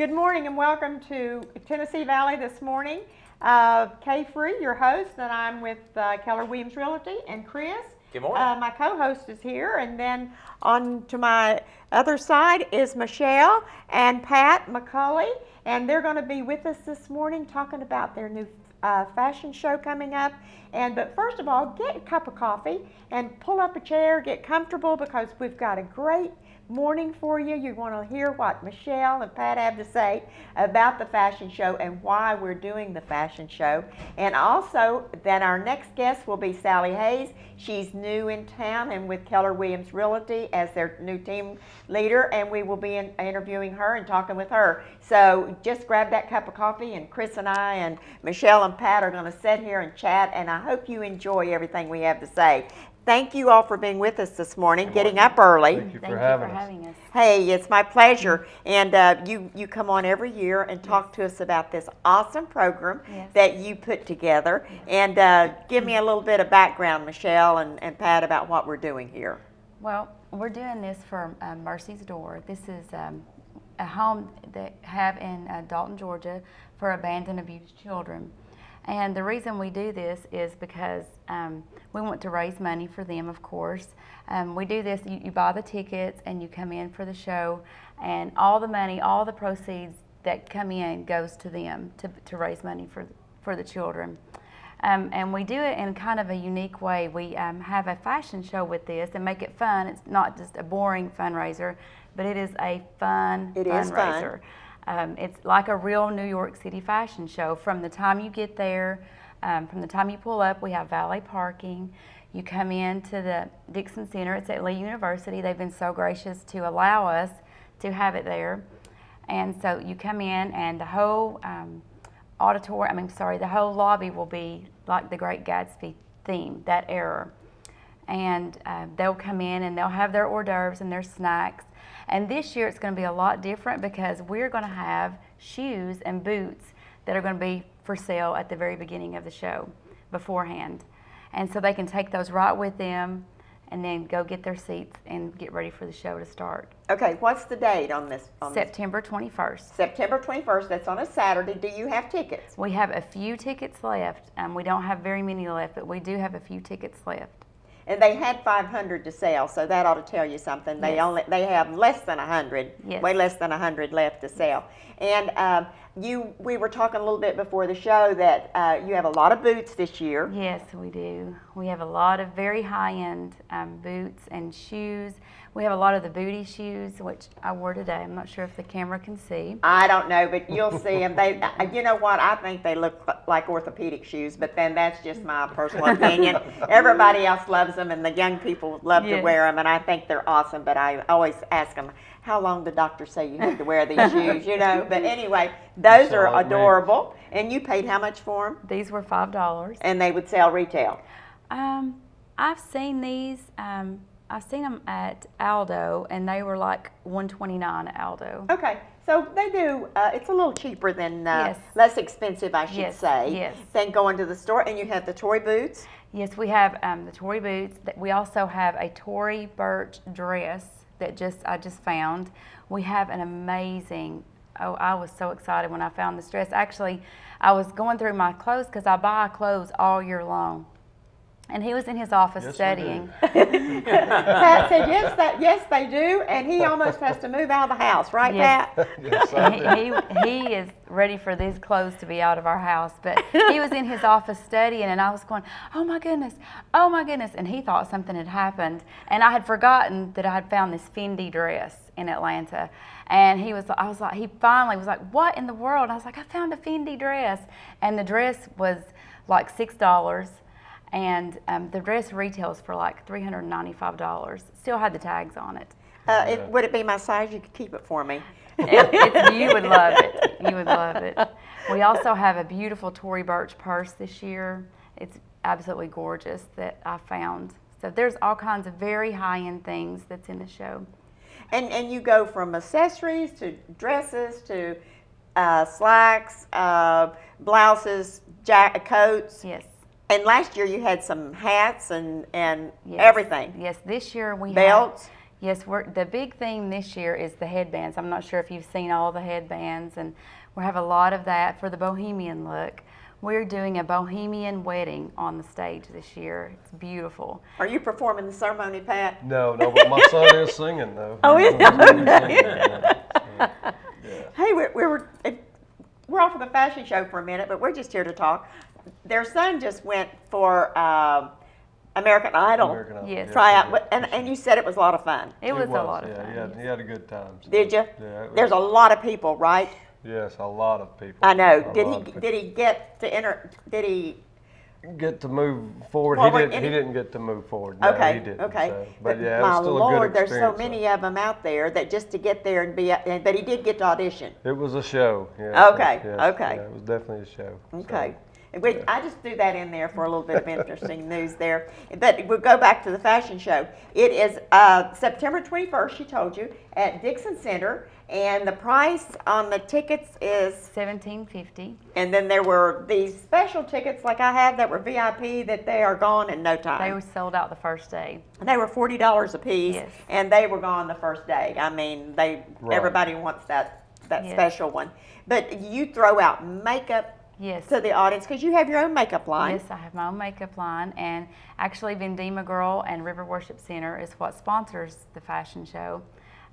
Good morning and welcome to Tennessee Valley this morning. Kay Free, your host, and I'm with Keller Williams Realty and Chris. Good morning. My co-host is here, and then on to my other side is Michelle and Pat McCulley, and they're going to be with us this morning talking about their new fashion show coming up. But first of all, get a cup of coffee and pull up a chair, get comfortable, because we've got a great morning for you. You want to hear what Michelle and Pat have to say about the fashion show and why we're doing the fashion show. And also, then our next guest will be Sally Hayes. She's new in town and with Keller Williams Realty as their new team leader, and we will be interviewing her and talking with her. So just grab that cup of coffee, and Chris and I and Michelle and Pat are going to sit here and chat, and I hope you enjoy everything we have to say. Thank you all for being with us this morning, getting up early. Thank you for having us. Hey, it's my pleasure. And you come on every year and talk to us about this awesome program that you put together. And give me a little bit of background, Michelle and Pat, about what we're doing here. Well, we're doing this for Mercy's Door. This is a home that have in Dalton, Georgia, for abandoned, abused children. And the reason we do this is because we want to raise money for them, of course. We do this, you buy the tickets and you come in for the show, and all the money, all the proceeds that come in goes to them to raise money for the children. And we do it in kind of a unique way. We have a fashion show with this and make it fun. It's not just a boring fundraiser, but it is a fun fundraiser. It's like a real New York City fashion show. From the time you get there, from the time you pull up, we have valet parking. You come into the Dixon Center. It's at Lee University. They've been so gracious to allow us to have it there. And so you come in, and the whole the whole lobby will be like the Great Gatsby theme, that era. And they'll come in and they'll have their hors d'oeuvres and their snacks. And this year it's going to be a lot different because we're going to have shoes and boots that are going to be for sale at the very beginning of the show beforehand. And so they can take those right with them and then go get their seats and get ready for the show to start. Okay, what's the date on this? September 21st. September 21st, that's on a Saturday. Do you have tickets? We have a few tickets left. We don't have very many left, but we do have a few tickets left. And they had 500 to sell, so that ought to tell you something. They have less than 100, way less than 100 left to sell. And we were talking a little bit before the show that you have a lot of boots this year. Yes, we do. We have a lot of very high-end boots and shoes. We have a lot of the booty shoes, which I wore today. I'm not sure if the camera can see. I don't know, but you'll see them. You know what? I think they look like orthopedic shoes, but then that's just my personal opinion. Everybody else loves them, and the young people love to wear them, and I think they're awesome. But I always ask them, how long did the doctor say you have to wear these shoes? You know. But anyway, those are adorable. And you paid how much for them? These were $5. And they would sell retail. I've seen these. I've seen them at Aldo, and they were like $129 at Aldo. Okay, so they do. It's a little cheaper than less expensive, I should say, than going to the store. And you have the Tory boots. Yes, we have the Tory boots. We also have a Tory Burch dress that I just found. We have an amazing. Oh, I was so excited when I found this dress. Actually, I was going through my clothes because I buy clothes all year long. And he was in his office studying. Pat said, yes, they do. And he almost has to move out of the house, right, Pat? Yes, he is ready for these clothes to be out of our house. But he was in his office studying, and I was going, oh my goodness. And he thought something had happened. And I had forgotten that I had found this Fendi dress in Atlanta. And he finally was like, what in the world? And I was like, I found a Fendi dress. And the dress was like $6. And the dress retails for like $395. Still had the tags on it. Would it be my size? You could keep it for me. You would love it. You would love it. We also have a beautiful Tory Burch purse this year. It's absolutely gorgeous that I found. So there's all kinds of very high-end things that's in the show. And you go from accessories to dresses to slacks, blouses, coats. Yes. And last year you had some hats and everything. Yes, this year we belts. Yes, the big theme this year is the headbands. I'm not sure if you've seen all the headbands, and we have a lot of that for the bohemian look. We're doing a bohemian wedding on the stage this year. It's beautiful. Are you performing the ceremony, Pat? No, but my son is singing though. Oh, is He's singing, he? Hey, we're off of the fashion show for a minute, but we're just here to talk. Their son just went for American Idol Yes. tryout, and you said it was a lot of fun. It was a lot of fun. Yeah, he had a good time. So, Did you? Yeah. There's a lot of people, right? Yes, a lot of people. I know. A Did lot of people. he get to enter? Did he? Get to move forward? Forward, He didn't get to move forward. No, Okay. he didn't. Okay. So, but yeah, it my was still Lord, a good there's so experience. many of them out there that just to get there and be. But he did get to audition. It was a show. Yeah. Okay, Yes, okay. Yeah, it was definitely a show. Okay. I just threw that in there for a little bit of interesting news there. But we'll go back to the fashion show. It is September 21st, she told you, at Dixon Center. And the price on the tickets is $17.50. And then there were these special tickets like I have that were VIP that they are gone in no time. They were sold out the first day. They were $40 a piece, Yes. and they were gone the first day. I mean, Right. everybody wants that Yes. special one. But you throw out makeup Yes. to the audience because you have your own makeup line. Yes, I have my own makeup line, and actually Vendima Girl and River Worship Center is what sponsors the fashion show.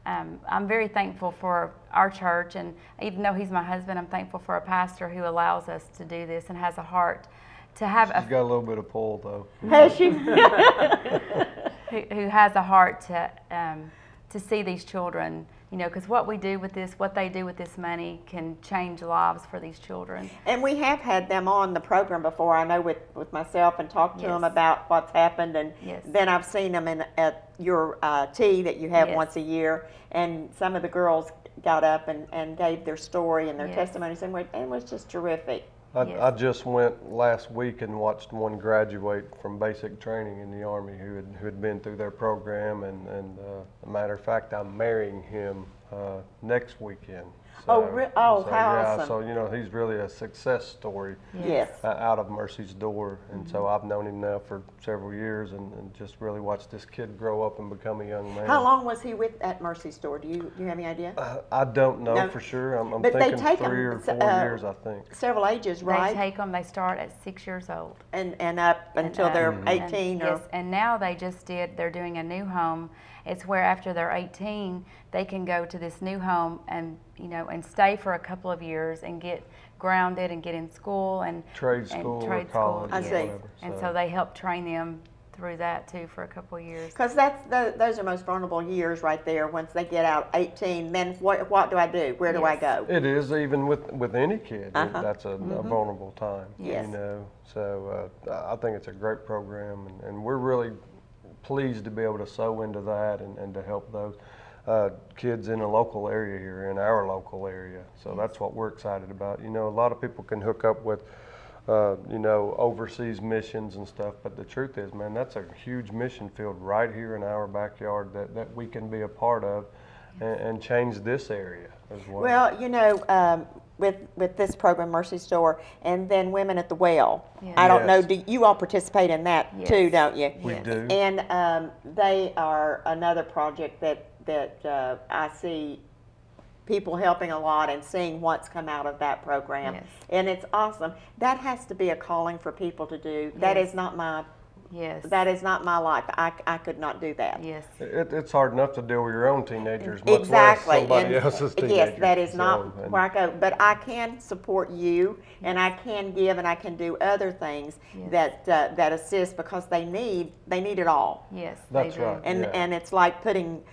I'm very thankful for our church, and even though he's my husband, I'm thankful for a pastor who allows us to do this and has a heart to have She's got a little bit of pull though. Has she? who has a heart to see these children, you know, because what we do with this, what they do with this money can change lives for these children. And we have had them on the program before, I know, with myself, and talked to them Yes. about what's happened. And Yes. then I've seen them at your tea that you have Yes. once a year. And some of the girls got up and gave their story and their Yes. testimonies, and it was just terrific. Yes. I just went last week and watched one graduate from basic training in the Army who had been through their program, and a matter of fact, I'm marrying him next weekend. Oh, how yeah, awesome. so you know, he's really a success story Yes. out of Mercy's Door, and so I've known him now for several years, and just really watched this kid grow up and become a young man. How long was he at Mercy's Door? Do you have any idea? I don't know No. for sure. I'm But they thinking take 3 or 4 years, I think. Several ages, They right? take them, they start at 6 years old. And up until And, they're and- 18 or yes, and now they're doing a new home. It's where after they're 18, they can go to this new home and, you know, and stay for a couple of years and get grounded and get in school and Trade school or trade college I yes. see. whatever. And so. so they help train them through that too for a couple of years. because those are most vulnerable years right there. Once they get out 18, then what do I do? Where do I Yes. go? It is, even with any kid. Uh-huh. That's a vulnerable time. Yes. You know, so I think it's a great program, and we're really pleased to be able to sow into that and to help those kids in a local area here, in our local area. So that's what we're excited about. You know, a lot of people can hook up with you know, overseas missions and stuff, but the truth is, man, that's a huge mission field right here in our backyard that we can be a part of and change this area as well. Well, you know, with this program, Mercy Store, and then Women at the Well. Yes. I don't know, Yes. do you all participate in that Yes. too, don't you? We Yes. do. And they are another project that I see people helping a lot and seeing what's come out of that program. Yes. And it's awesome. That has to be a calling for people to do. That Yes. is not my Yes. my life. I could not do that. Yes. It's hard enough to deal with your own teenagers, much Exactly. less somebody And else's teenagers. yes, that is not So, and where I go. But I can support you, and I can give, and I can do other things Yes. that assist because they need it all. Yes. That's they do. right. And Yeah. and it's like putting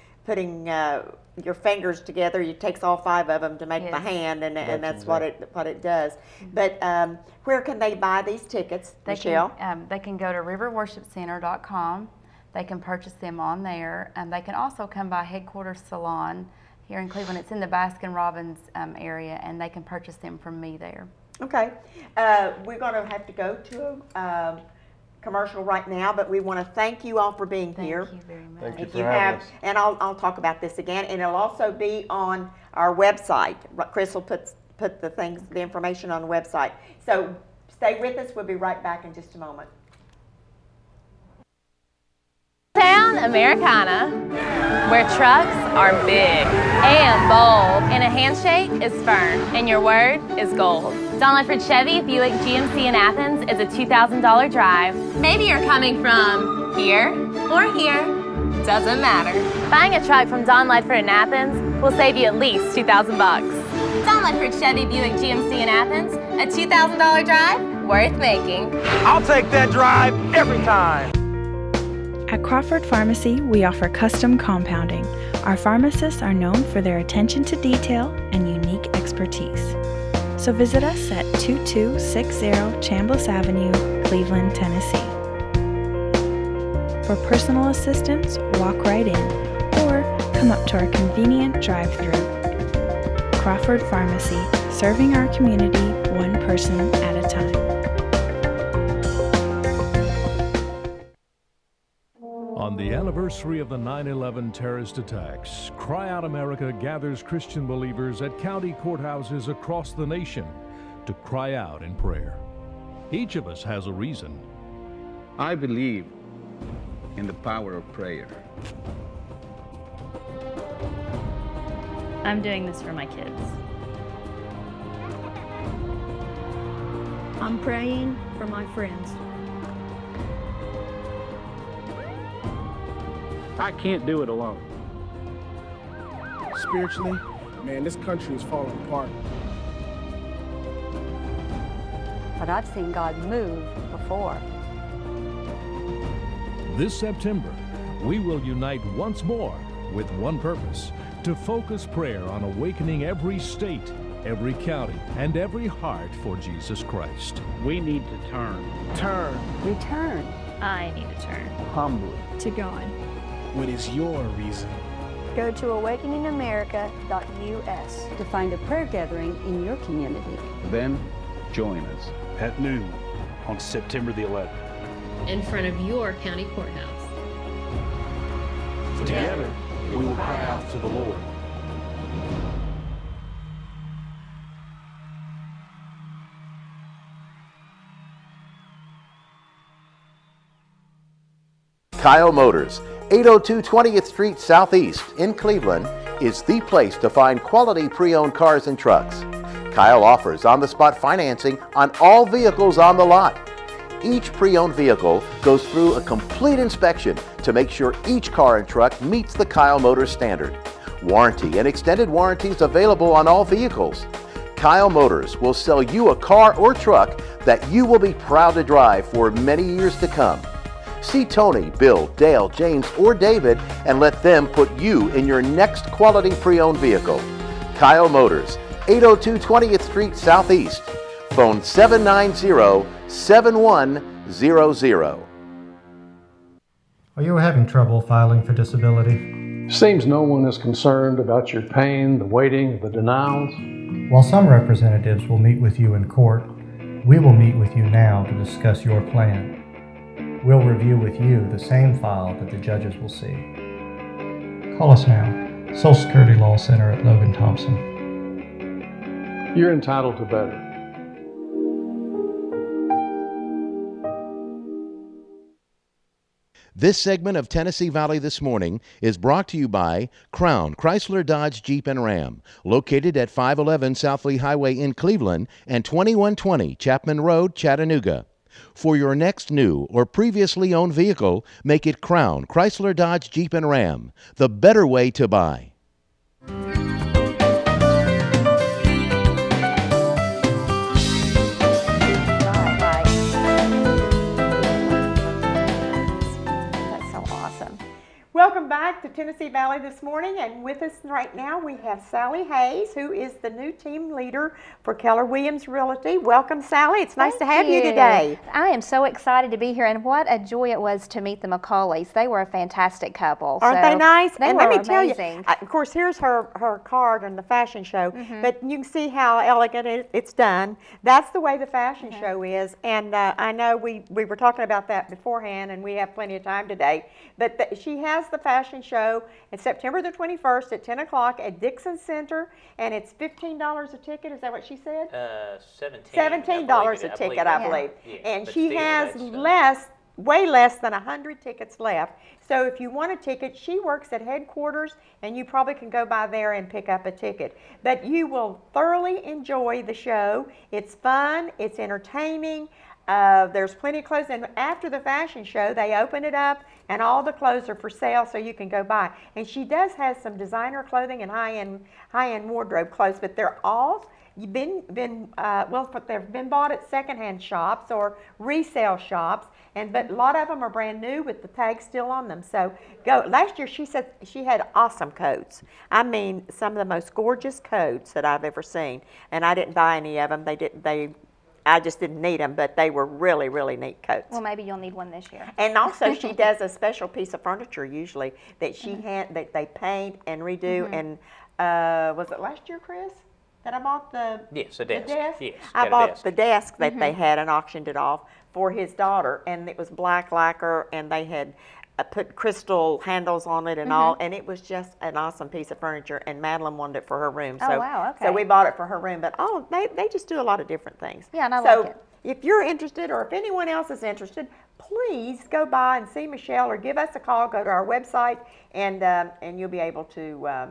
your fingers together. It takes all 5 of them to make the Yes. hand, and That's that's what it does. But where can they buy these tickets, Michelle? They can go to riverworshipcenter.com. They can purchase them on there. They can also come by Headquarters Salon here in Cleveland. It's in the Baskin-Robbins area, and they can purchase them from me there. Okay. We're going to have to go to a commercial right now, but we want to thank you all for being Thank here. you very much. Thank you If for you having have, us. and I'll talk about this again, and it'll also be on our website. Chris will put the information on the website. So stay with us. We'll be right back in just a moment. Town Crown Americana, where trucks are big and bold, and a handshake is firm, and your word is gold. Don Ledford Chevy Buick GMC in Athens is a $2,000 drive. Maybe you're coming from here or here, doesn't matter. Buying a truck from Don Ledford in Athens will save you at least $2,000. Don Ledford Chevy Buick GMC in Athens, a $2,000 drive worth making. I'll take that drive every time. At Crawford Pharmacy, we offer custom compounding. Our pharmacists are known for their attention to detail and unique expertise. So visit us at 2260 Chambliss Avenue, Cleveland, Tennessee. For personal assistance, walk right in or come up to our convenient drive-thru. Crawford Pharmacy, serving our community one person at a time. On the anniversary of the 9/11 terrorist attacks, Cry Out America gathers Christian believers at county courthouses across the nation to cry out in prayer. Each of us has a reason. I believe in the power of prayer. I'm doing this for my kids. I'm praying for my friends. I can't do it alone. Spiritually, man, this country is falling apart. But I've seen God move before. This September, we will unite once more with one purpose: to focus prayer on awakening every state, every county, and every heart for Jesus Christ. We need to turn. Turn. Return. I need to turn. Humbly. To God. What is your reason? Go to awakeningamerica.us to find a prayer gathering in your community. Then join us At noon on September the 11th. In front of your county courthouse. Together, we will cry out to the Lord. Kyle Motors, 802 20th Street Southeast in Cleveland, is the place to find quality pre-owned cars and trucks. Kyle offers on-the-spot financing on all vehicles on the lot. Each pre-owned vehicle goes through a complete inspection to make sure each car and truck meets the Kyle Motors standard. Warranty and extended warranties available on all vehicles. Kyle Motors will sell you a car or truck that you will be proud to drive for many years to come. See Tony, Bill, Dale, James, or David and let them put you in your next quality pre-owned vehicle. Kyle Motors, 802 20th Street Southeast. Phone 790-7100. Are you having trouble filing for disability? Seems no one is concerned about your pain, the waiting, the denials. While some representatives will meet with you in court, we will meet with you now to discuss your plan. We'll review with you the same file that the judges will see. Call us now, Social Security Law Center at Logan Thompson. You're entitled to better. This segment of Tennessee Valley This Morning is brought to you by Crown Chrysler Dodge Jeep and Ram, located at 511 South Lee Highway in Cleveland and 2120 Chapman Road, Chattanooga. For your next new or previously owned vehicle, make it Crown Chrysler Dodge Jeep and Ram, the better way to buy. Welcome back to Tennessee Valley This Morning, and with us right now we have Sally Hayes, who is the new team leader for Keller Williams Realty. Welcome, Sally. It's nice to have you today. I am so excited to be here, and what a joy it was to meet the McCauleys. They were a fantastic couple. Aren't they nice? They and were let me tell amazing. you, of course, here's her card on the fashion show, but you can see how elegant it's done. That's the way the fashion show is, and I know we were talking about that beforehand, and we have plenty of time today, but she has the fashion show in September the 21st at 10 o'clock at Dixon Center, and it's $15 a ticket. Is that what she said? $17 $17 a ticket, I believe. Yeah, and but she still, has that's, less way less than 100 tickets left. So if you want a ticket, she works at headquarters, and you probably can go by there and pick up a ticket. But you will thoroughly enjoy the show. It's fun, it's entertaining. There's plenty of clothes, and after the fashion show, they open it up, and all the clothes are for sale, so you can go buy. And she does have some designer clothing and high-end wardrobe clothes, but they're all they've been bought at secondhand shops or resale shops, but a lot of them are brand new with the tags still on them. So go. Last year she said she had awesome coats. I mean, some of the most gorgeous coats that I've ever seen, and I didn't buy any of them. I just didn't need them, but they were really, really neat coats. Well, maybe you'll need one this year. And also, she does a special piece of furniture usually that that they paint and redo. And was it last year, Chris, that I bought the desk? Yes, I bought the desk that they had and auctioned it off for his daughter, and it was black lacquer, and they had put crystal handles on it and all, and it was just an awesome piece of furniture, and Madeline wanted it for her room. Oh, so, wow, okay. So we bought it for her room, but they just do a lot of different things. Yeah, and I like it. If you're interested, or if anyone else is interested, please go by and see Michelle, or give us a call. Go to our website, and you'll be able to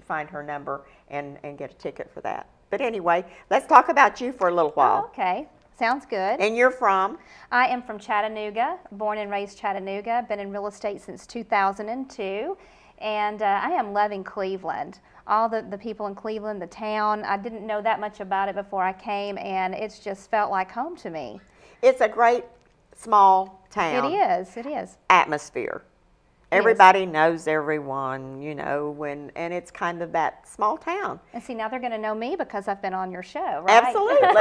find her number and get a ticket for that. But anyway, let's talk about you for a little while. Oh, okay. Sounds good. And you're from? I am from Chattanooga, born and raised Chattanooga. Been in real estate since 2002, and I am loving Cleveland. All the people in Cleveland, the town, I didn't know that much about it before I came, and it's just felt like home to me. It's a great small town. It is. Atmosphere. Everybody knows everyone, and it's kind of that small town. And see, now they're going to know me because I've been on your show, right? Absolutely,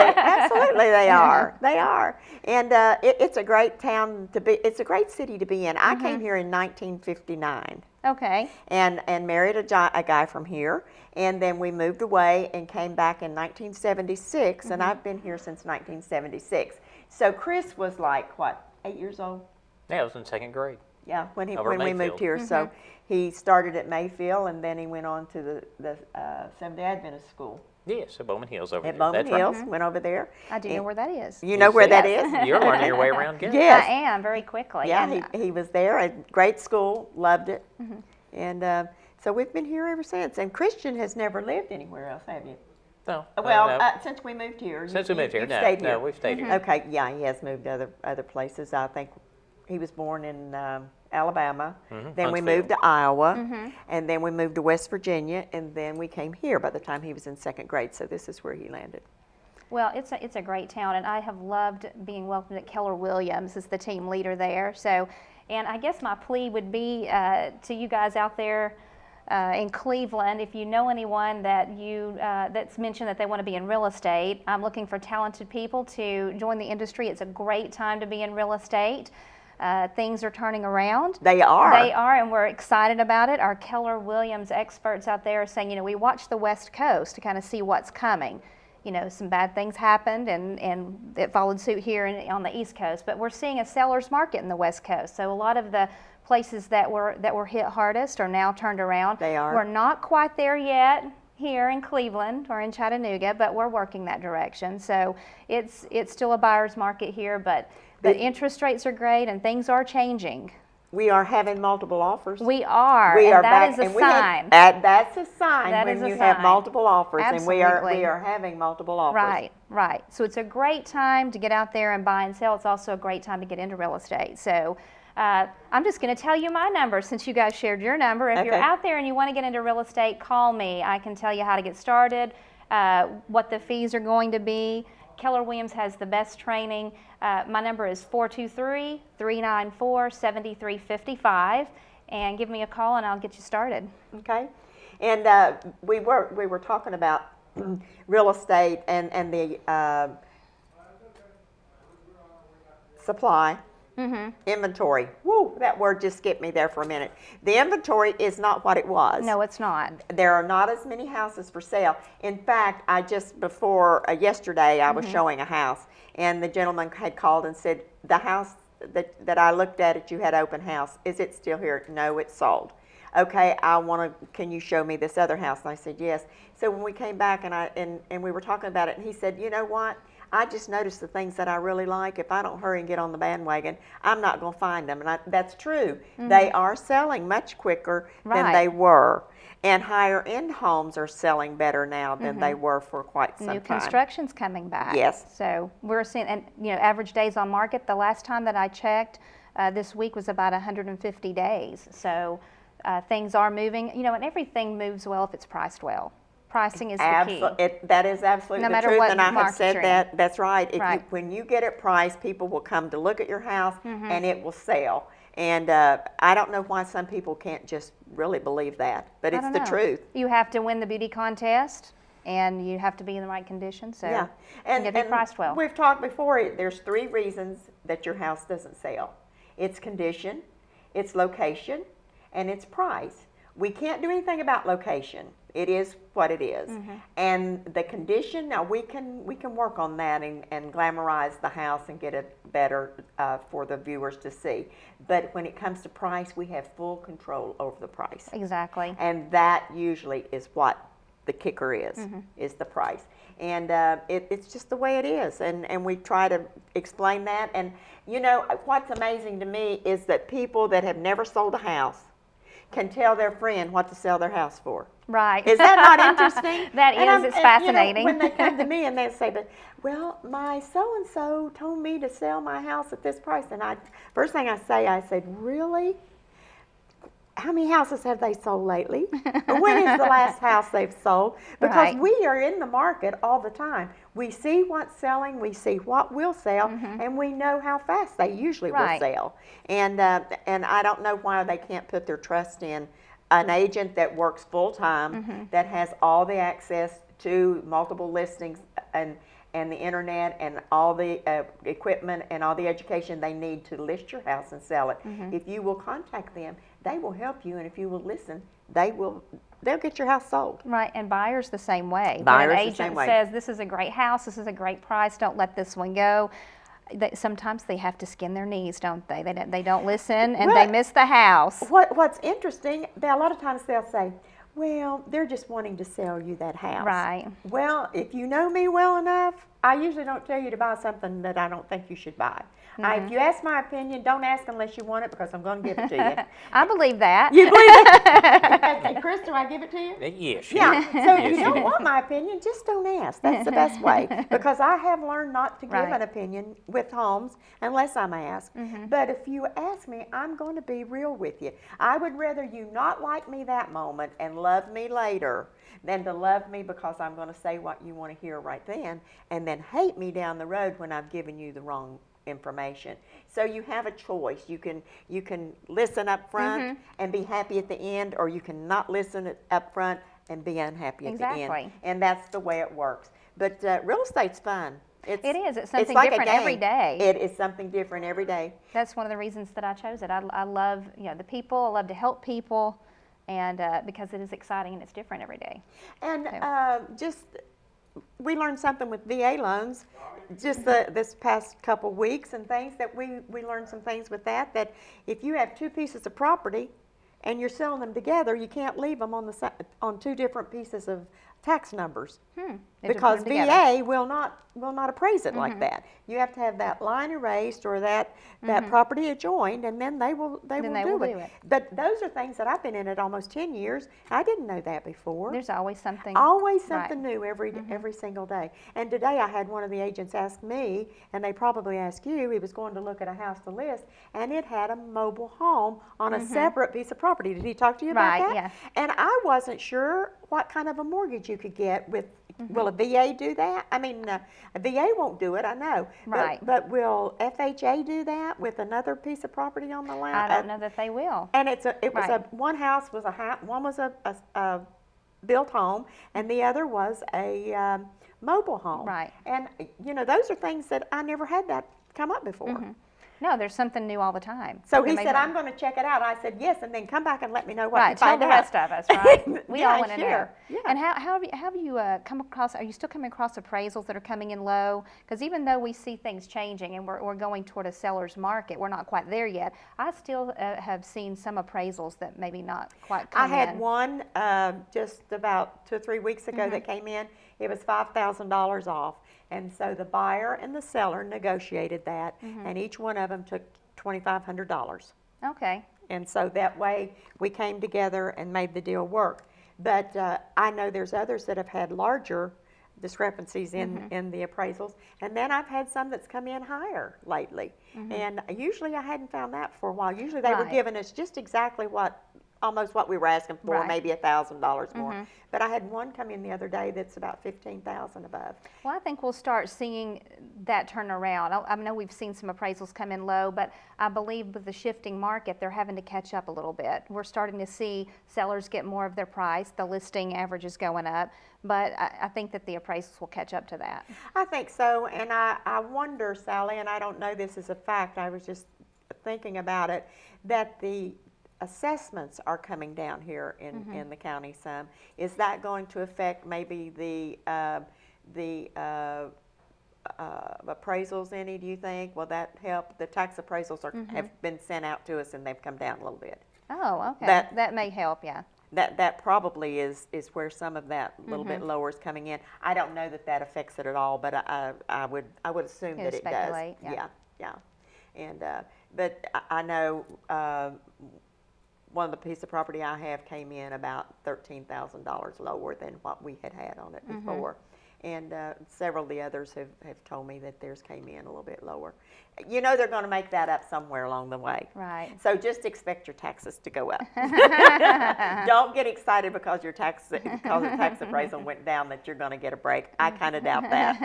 they are. And it's a great town to be. It's a great city to be in. I came here in 1959. Okay. And married a guy from here, and then we moved away and came back in 1976, and I've been here since 1976. So Chris was like, what, 8 years old? Yeah, I was in second grade. Yeah, when we moved here. So he started at Mayfield, and then he went on to the Seventh-day Adventist School. Yes, at Bowman Hills over there. At Bowman Hills, went over there. I do know where that is. You know where that is? You're learning your way around good. Yes. I am, very quickly. Yeah, he was there, a great school, loved it. And so we've been here ever since. And Christian has never lived anywhere else, have you? No. Well, since we moved here. Since we moved here, you've stayed here. No, we've stayed here. Okay, yeah, he has moved to other places. I think he was born in Alabama. Then we moved to Iowa, and then we moved to West Virginia, and then we came here by the time he was in second grade. So this is where he landed. Well, it's a great town, and I have loved being welcomed at Keller Williams as the team leader there. So, and I guess my plea would be to you guys out there in Cleveland, if you know anyone that that's mentioned that they want to be in real estate, I'm looking for talented people to join the industry. It's a great time to be in real estate. Things are turning around. They are, and we're excited about it. Our Keller Williams experts out there are saying, we watch the West Coast to kind of see what's coming. Some bad things happened, and it followed suit here on the East Coast. But we're seeing a seller's market in the West Coast. So a lot of the places that were hit hardest are now turned around. They are. We're not quite there yet here in Cleveland or in Chattanooga, but we're working that direction. So it's still a buyer's market here, but the interest rates are great and things are changing. We are having multiple offers. We are, and that is a sign. That's a sign That when is a you sign. have multiple offers, Absolutely. and we are having multiple offers. Right. So it's a great time to get out there and buy and sell. It's also a great time to get into real estate. So I'm just going to tell you my number since you guys shared your number. If you're out there and you want to get into real estate, call me. I can tell you how to get started, what the fees are going to be. Keller Williams has the best training. My number is 423-394-7355, and give me a call and I'll get you started. Okay. And we were talking about real estate and the supply. Inventory. Woo, that word just skipped me there for a minute. The inventory is not what it was. No, it's not. There are not as many houses for sale. In fact, I just before yesterday I was showing a house, and the gentleman had called and said, the house that I looked at you had open house. Is it still here? No, it's sold. Okay, can you show me this other house? And I said, yes. So when we came back and we were talking about it, and he said, you know what? I just notice the things that I really like. If I don't hurry and get on the bandwagon, I'm not going to find them. And that's true. They are selling much quicker than they were. And higher end homes are selling better now than they were for quite some time. New construction's coming back. Yes. So we're seeing, and average days on market, the last time that I checked, this week was about 150 days. So things are moving, and everything moves well if it's priced well. Pricing is the key. That is absolutely No the matter truth, what and I have said market you're that. in. That's right. When you get it priced, people will come to look at your house, and it will sell. And I don't know why some people can't just really believe that, but it's the truth. You have to win the beauty contest, and you have to be in the right condition. So yeah, and you get it priced well. We've talked before. There's 3 reasons that your house doesn't sell: it's condition, it's location, and it's price. We can't do anything about location. It is what it is. And the condition, now we can work on that and glamorize the house and get it better for the viewers to see. But when it comes to price, we have full control over the price. Exactly. And that usually is what the kicker is the price. And it's just the way it is. And we try to explain that. And what's amazing to me is that people that have never sold a house can tell their friend what to sell their house for. Right. Is that not interesting? That is. It's fascinating. When they come to me and they say, well, my so-and-so told me to sell my house at this price. And first thing I said, really? How many houses have they sold lately? When is the last house they've sold? Because we are in the market all the time. We see what's selling, we see what will sell, and we know how fast they usually will sell. And I don't know why they can't put their trust in an agent that works full-time, that has all the access to multiple listings and the internet and all the equipment and all the education they need to list your house and sell it. If you will contact them, they will help you, and if you will listen, they'll get your house sold. Right, and buyers the same way. Buyers when an the same agent way. says, this is a great house, this is a great price, don't let this one go, sometimes they have to skin their knees, don't they? They don't listen, and they miss the house. What's interesting, a lot of times they'll say, well, they're just wanting to sell you that house. Right. Well, if you know me well enough, I usually don't tell you to buy something that I don't think you should buy. If you ask my opinion, don't ask unless you want it, because I'm going to give it to you. I believe that. You believe it? Hey, Chris, do I give it to you? Yes. Yeah. So if you don't want my opinion, just don't ask. That's the best way, because I have learned not to give an opinion with homes unless I'm asked. But if you ask me, I'm going to be real with you. I would rather you not like me that moment and love me later than to love me because I'm going to say what you want to hear right then, and then hate me down the road when I've given you the wrong information. So you have a choice. You can listen up front and be happy at the end, or you can not listen up front and be unhappy at the end. And that's the way it works. But real estate's fun. It is. It's something like different every day. It is something different every day. That's one of the reasons that I chose it. I love the people. I love to help people, and because it is exciting and it's different every day. And we learned something with VA loans just this past couple weeks and things that we learned some things with that if you have 2 pieces of property and you're selling them together, you can't leave them on 2 different pieces of tax numbers because VA will not appraise it like that. You have to have that line erased or that property adjoined, and then they will do it. But those are things that I've been in it almost 10 years. I didn't know that before. There's always something. Always something new every single day. And today I had one of the agents ask me, and they probably asked you, he was going to look at a house to list, and it had a mobile home on a separate piece of property. Did he talk to you about that? Right, yeah. And I wasn't sure what kind of a mortgage you could get with. Will a VA do that? I mean, a VA won't do it, I know. Right. But will FHA do that with another piece of property on the land? I don't know that they will. And one house was one was a built home, and the other was a mobile home. Right. And those are things that I never had that come up before. No, there's something new all the time. So he said, I'm going to check it out. I said, yes, and then come back and let me know what you tell find the out. rest of us, right? We Yeah, all want to know. sure. Yeah. And how have you come across, are you still coming across appraisals that are coming in low? Because even though we see things changing and we're going toward a seller's market, we're not quite there yet, I still have seen some appraisals that maybe not quite come in. I had one just about 2 or 3 weeks ago that came in. it was $5,000 off. And so the buyer and the seller negotiated that, and each one of them took $2,500. Okay. And so that way we came together and made the deal work. But I know there's others that have had larger discrepancies in the appraisals, and then I've had some that's come in higher lately. And usually I hadn't found that for a while. Usually they were giving us just exactly almost what we were asking for, maybe $1,000 more. But I had one come in the other day that's about $15,000 above. Well, I think we'll start seeing that turn around. I know we've seen some appraisals come in low, but I believe with the shifting market, they're having to catch up a little bit. We're starting to see sellers get more of their price. The listing average is going up, but I think that the appraisals will catch up to that. I think so, and I wonder, Sally, and I don't know this is a fact, I was just thinking about it, that the assessments are coming down here in the county some. Is that going to affect maybe the appraisals any, do you think? Will that help? The tax appraisals have been sent out to us and they've come down a little bit. Oh, okay. That may help, yeah. That probably is where some of that little bit lower is coming in. I don't know that affects it at all, but I would assume that it does. Yeah. And but I know one of the piece of property I have came in about $13,000 lower than what we had on it before. And several of the others have told me that theirs came in a little bit lower. You know they're going to make that up somewhere along the way. Right. So just expect your taxes to go up. Don't get excited because the tax appraisal went down that you're going to get a break. I kind of doubt that.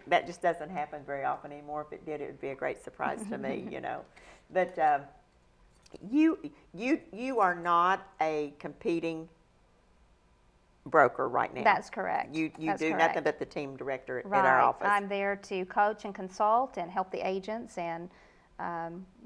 That just doesn't happen very often anymore. If it did, it would be a great surprise to me, you know. But you are not a competing broker right now. That's correct. You That's do correct. nothing but the team director Right. at our office. I'm there to coach and consult and help the agents and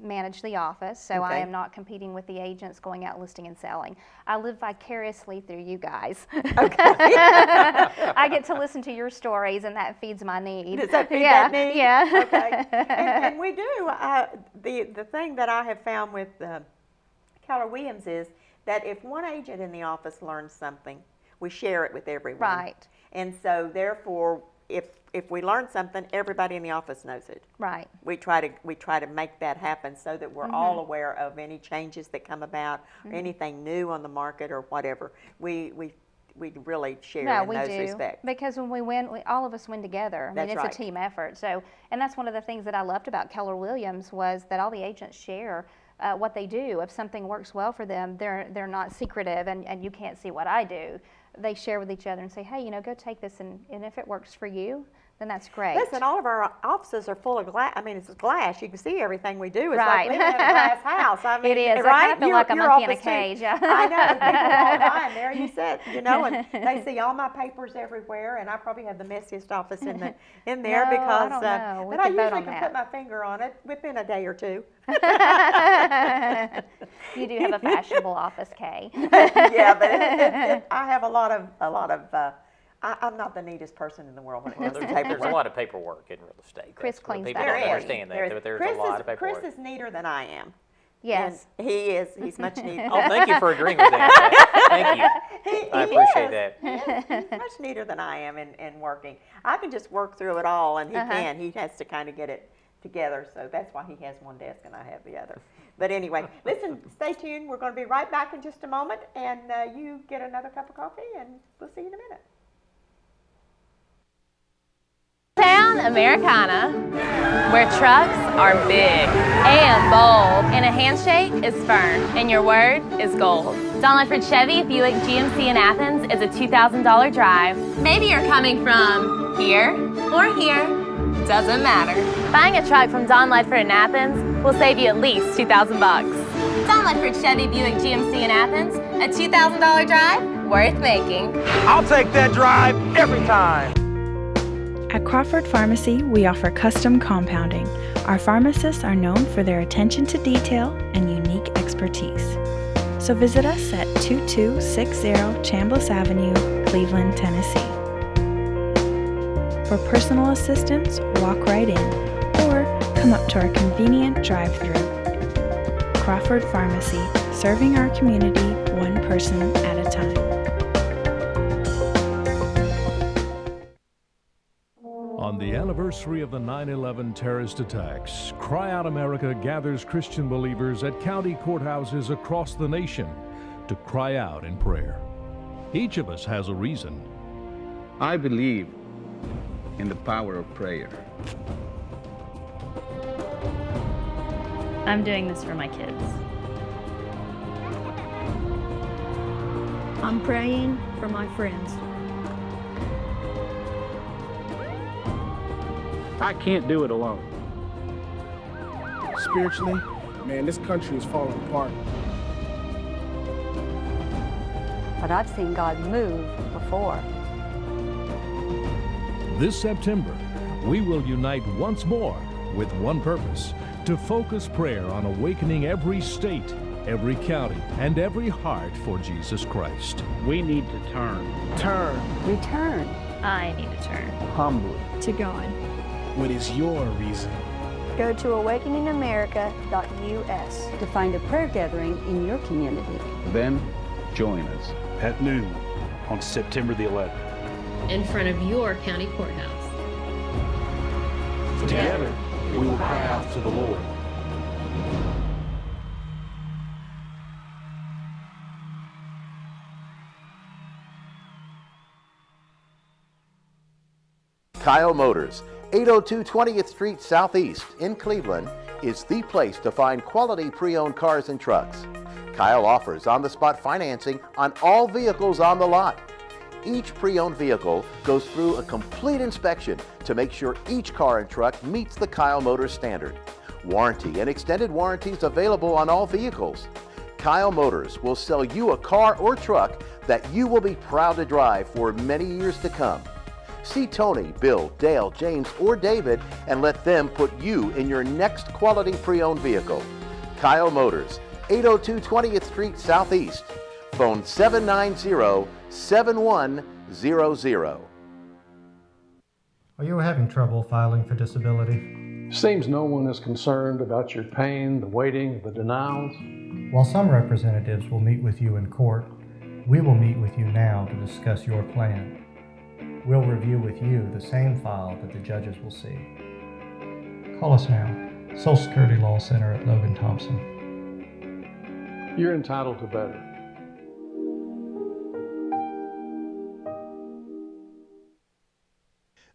manage the office. So I am not competing with the agents going out listing and selling. I live vicariously through you guys. Okay. I get to listen to your stories and that feeds my need. Does that feed that need? Yeah. Okay. And we do. The thing that I have found with Keller Williams is that if one agent in the office learns something, we share it with everyone. Right. And so therefore, if we learn something, everybody in the office knows it. Right. We try to make that happen so that we're all aware of any changes that come about, or anything new on the market or whatever. We really share in those respects. Because when we win, all of us win together. I mean, it's a team effort. So, and that's one of the things that I loved about Keller Williams was that all the agents share what they do. If something works well for them, they're not secretive and you can't see what I do. They share with each other and say, hey, you know, go take this and if it works for you, then that's great. Listen, all of our offices are full of glass. I mean, it's glass. You can see everything we do. It's like living in a glass house. I mean, it is. Right? I kind of feel like a monkey in a cage. I know. People all die in there. You sit, you know, and they see all my papers everywhere, and I probably have the messiest office in there no, because. I don't know. But I usually can put my finger on it within a day or two. You do have a fashionable office, Kay. Yeah, but I have a lot of. I'm not the neatest person in the world when it comes to paperwork. There's a lot of paperwork in real estate. Chris cleans people that. don't understand that. There's a lot of paperwork. Chris is neater than I am. Yes. And he is. He's much neater. Oh, thank you for agreeing with that. Thank you. I appreciate that. He's much neater than I am in working. I can just work through it all, and he can. He has to kind of get it together, so that's why he has one desk and I have the other. But anyway, listen, stay tuned. We're going to be right back in just a moment, and you get another cup of coffee, and we'll see you in a minute. Town Americana, where trucks are big and bold, and a handshake is firm, and your word is gold. Don Ledford Chevy Buick GMC in Athens is a $2,000 drive. Maybe you're coming from here or here, doesn't matter. Buying a truck from Don Ledford in Athens will save you at least $2,000. Don Ledford Chevy Buick GMC in Athens, a $2,000 drive worth making. I'll take that drive every time. At Crawford Pharmacy, we offer custom compounding. Our pharmacists are known for their attention to detail and unique expertise. So visit us at 2260 Chambliss Avenue, Cleveland, Tennessee. For personal assistance, walk right in or come up to our convenient drive-thru. Crawford Pharmacy, serving our community one person at a time. the anniversary of the 9/11 terrorist attacks, Cry Out America gathers Christian believers at county courthouses across the nation to cry out in prayer. Each of us has a reason. I believe in the power of prayer. I'm doing this for my kids. I'm praying for my friends. I can't do it alone. Spiritually, man, this country is falling apart. But I've seen God move before. This September, we will unite once more with one purpose: to focus prayer on awakening every state, every county, and every heart for Jesus Christ. We need to turn. Return. I need to turn. Humbly. To God. What is your reason? Go to awakeningamerica.us. To find a prayer gathering in your community. Then join us At noon on September the 11th. In front of your county courthouse. Together, we will cry out to the Lord. Kyle Motors, 802 20th Street Southeast in Cleveland, is the place to find quality pre-owned cars and trucks. Kyle offers on-the-spot financing on all vehicles on the lot. Each pre-owned vehicle goes through a complete inspection to make sure each car and truck meets the Kyle Motors standard. Warranty and extended warranties available on all vehicles. Kyle Motors will sell you a car or truck that you will be proud to drive for many years to come. See Tony, Bill, Dale, James, or David and let them put you in your next quality pre-owned vehicle. Kyle Motors, 802 20th Street Southeast. Phone 790-7100. Are you having trouble filing for disability? Seems no one is concerned about your pain, the waiting, the denials. While some representatives will meet with you in court, we will meet with you now to discuss your plan. We'll review with you the same file that the judges will see. Call us now. Social Security Law Center at Logan Thompson. You're entitled to better.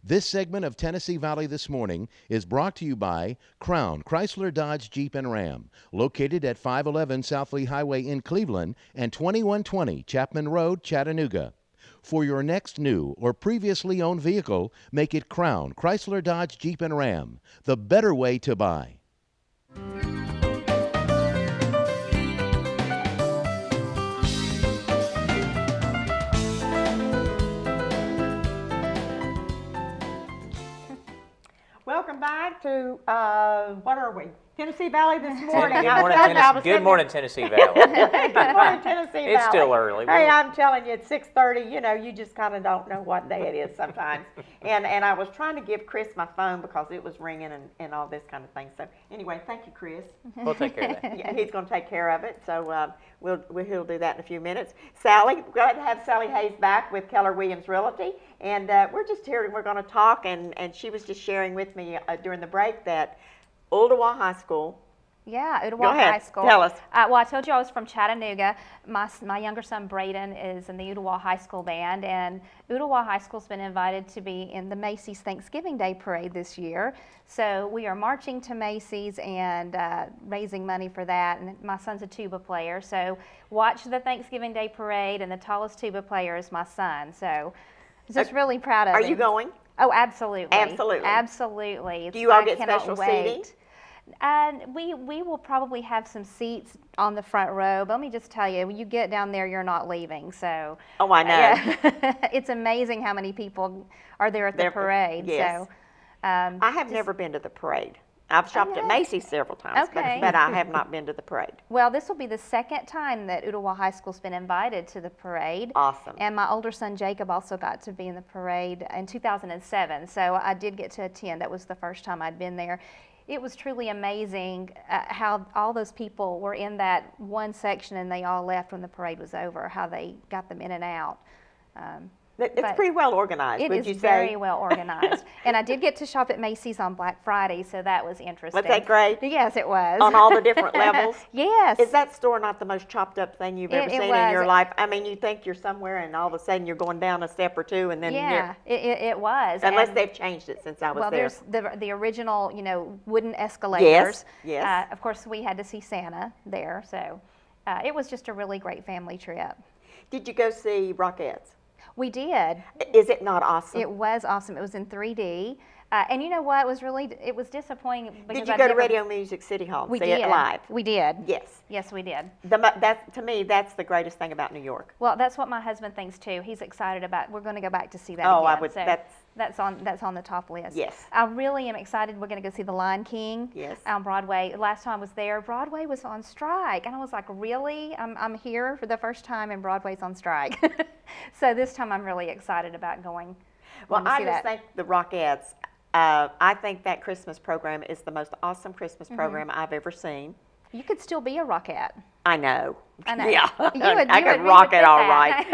This segment of Tennessee Valley This Morning is brought to you by Crown Chrysler Dodge Jeep and Ram, located at 511 South Lee Highway in Cleveland and 2120 Chapman Road, Chattanooga. For your next new or previously owned vehicle, make it Crown Chrysler Dodge Jeep and Ram, the better way to buy. Welcome back to, what are we? Tennessee Valley This Morning. Good morning, Tennessee Valley. Good morning, Tennessee Valley. It's still early. Hey, I'm telling you, it's 6:30. You know, you just kind of don't know what day it is sometimes. and I was trying to give Chris my phone because it was ringing and all this kind of thing. So anyway, thank you, Chris. We'll take care of that. Yeah, he's going to take care of it. So he'll do that in a few minutes. Sally, glad to have Sally Hayes back with Keller Williams Realty. And we're just here and we're going to talk. And she was just sharing with me during the break that Ooltewah High School. Yeah, Ooltewah Go ahead. High School. Tell us. Well, I told you I was from Chattanooga. My younger son, Braden, is in the Ooltewah High School band, and Ooltewah High School's been invited to be in the Macy's Thanksgiving Day Parade this year. So we are marching to Macy's and raising money for that, and my son's a tuba player. So watch the Thanksgiving Day Parade, and the tallest tuba player is my son. So just really proud of him. Are you going? Oh, absolutely. Absolutely. Absolutely. Do you all get cannot special wait. seating? And we will probably have some seats on the front row, but let me just tell you, when you get down there, you're not leaving. So oh, I know. Yeah. It's amazing how many people are there at the parade. Yes. So I have never been to the parade. I've shopped at Macy's several times, Okay. but I have not been to the parade. Well, this will be the second time that Ooltewah High School's been invited to the parade. Awesome. And my older son Jacob also got to be in the parade in 2007. So I did get to attend. That was the first time I'd been there. It was truly amazing how all those people were in that one section and they all left when the parade was over, how they got them in and out. It's But pretty well organized, It would is you say? very well organized. And I did get to shop at Macy's on Black Friday, so that was interesting. Was that great? Yes, it was. On all the different levels? Yes. Is that store not the most chopped up thing you've ever It seen in was. your life? I mean, you think you're somewhere and all of a sudden you're going down a step or two and then Yeah, it was. unless And- they've changed it since I was well, there. there's the original, wooden escalators. Yes. Of course, we had to see Santa there, so it was just a really great family trip. Did you go see Rockettes? We did. Is it not awesome? It was awesome. It was in 3D. And you know what? It was disappointing because Did you I'd go to never- Radio Music City Hall and We see did. it live? We did. Yes. Yes, we did. To me, that's the greatest thing about New York. Well, that's what my husband thinks too. He's excited about. We're going to go back to see that Oh, again. I would. So that's on the top list. Yes. I really am excited. We're going to go see The Lion King. Yes. On Broadway. Last time I was there, Broadway was on strike, and I was like, really? I'm here for the first time, and Broadway's on strike. So this time, I'm really excited about going. Well, to I see just that. think the Rockettes. I think that Christmas program is the most awesome Christmas program I've ever seen. You could still be a Rockette. I know. I know. Yeah, I you could would rock fit it all that.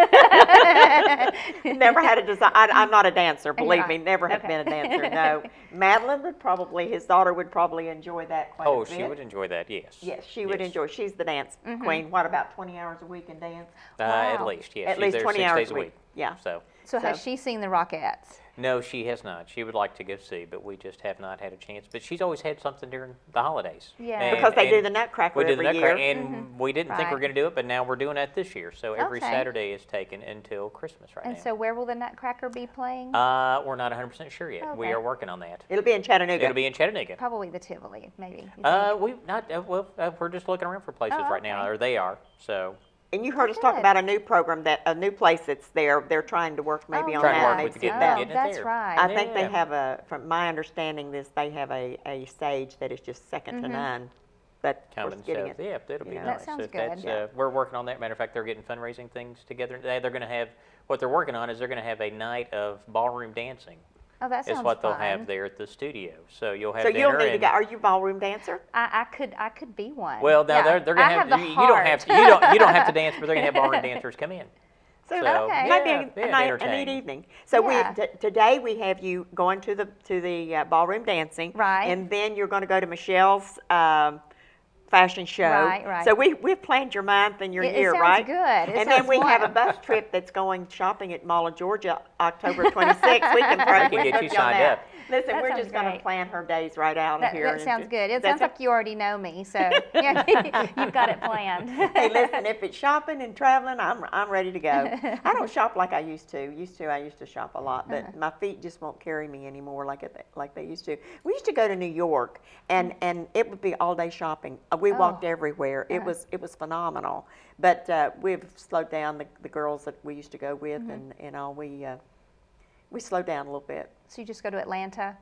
right. Never had a desire. I'm not a dancer, believe me. Right. Never have Okay. been a dancer. No. Madeline would probably. His daughter would probably enjoy that quite a Oh, bit. she would enjoy that, yes. Yes, she would enjoy. She's the dance queen. What about 20 hours a week in dance? At least, yes. At She's least there 20 6 hours days a week. Yeah. So has she seen the Rockettes? No, she has not. She would like to go see, but we just have not had a chance. But she's always had something during the holidays. Yeah. Because they do the Nutcracker we do every the Nutcracker, year. and we didn't think we were Right. going to do it, but now we're doing that this year. So every Okay. Saturday is taken until Christmas right And now. so where will the Nutcracker be playing? We're not 100% sure yet. We Okay. are working on that. It'll be in Chattanooga. It'll be in Chattanooga. Probably the Tivoli, maybe. you think? We've not. We're just looking around for places Oh, right now, okay. or they are. So And you heard us talk about a new program, a new place that's there. They're trying to work maybe on Trying to that. work maybe with see getting that. it that's there. right. I think they Yeah. have from my understanding, they have a stage that is just second to none. But of course, coming. getting So it. yeah, it'll be you know. nice. That sounds So good. That's, Yeah. we're working on that. Matter of fact, they're getting fundraising things together. They're going to have what they're working on is they're going to have a night of ballroom dancing. Oh, that sounds Is what they'll fun. have there at the studio. So you'll have So dinner you'll need to and go. Are you a ballroom dancer? I could be one. well, now Yeah. they're going I to have the you don't have to you don't have to dance, but they're going to have ballroom dancers come in. So Okay. might be yeah, a yeah, night, a entertain. neat evening. So Yeah. today we have you going to the ballroom dancing, Right. And then you're going to go to Michelle's fashion show. Right. So we've planned your month and your It year, sounds right? good. It And then sounds we have a fun. bus trip that's going shopping at Mall of Georgia, October 26th. We can can we get book you on signed that. up. Listen, That we're sounds just going to great. plan her days right out of That, here. that sounds good. It That's sounds like you already know me, so yeah, you've got it planned. Hey, listen, if it's shopping and traveling, I'm ready to go. I don't shop like I used to. I used to shop a lot, but my feet just won't carry me anymore like they used to. We used to go to New York, and it would be all day shopping. We walked everywhere. It was phenomenal. But we've slowed down. The girls that we used to go with, and all we slowed down a little bit. So you just go to Atlanta?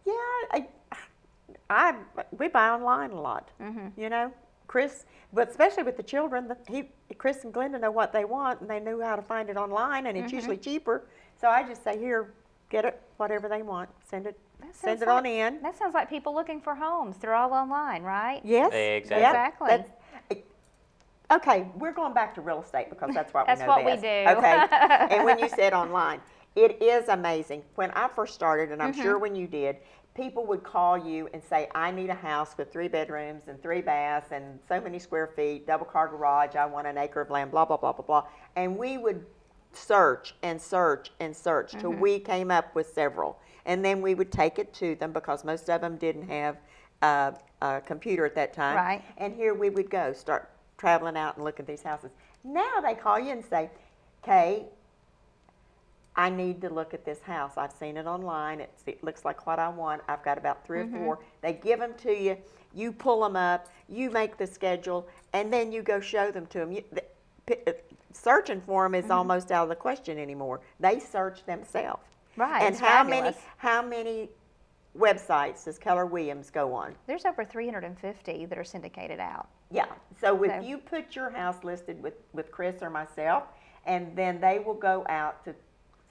Yeah, we buy online a lot. You know, Chris, but especially with the children, Chris and Glenda know what they want, and they know how to find it online, and it's usually cheaper. So I just say, here, get it, whatever they want, send it on in. That sounds like people looking for homes. They're all online, right? Yes, Exactly. yeah, Exactly. okay, we're going back to real estate because that's what That's we know what we best. do. Okay, and when you said online, it is amazing. When I first started, and I'm sure when you did, people would call you and say, I need a house with 3 bedrooms and 3 baths and so many square feet, double car garage, I want an acre of land, blah, blah, blah, blah, blah. And we would search and search and search till we came up with several. And then we would take it to them because most of them didn't have a computer at that time. Right. And here we would go, start traveling out and look at these houses. Now they call you and say, Kay, I need to look at this house. I've seen it online. It looks like what I want. I've got about 3 or 4. They give them to you. You pull them up. You make the schedule, and then you go show them to them. Searching for them is almost out of the question anymore. They search themselves. Right. And it's how fabulous. many websites does Keller Williams go on? There's over 350 that are syndicated out. Yeah. So if So- you put your house listed with Chris or myself, and then they will go out to,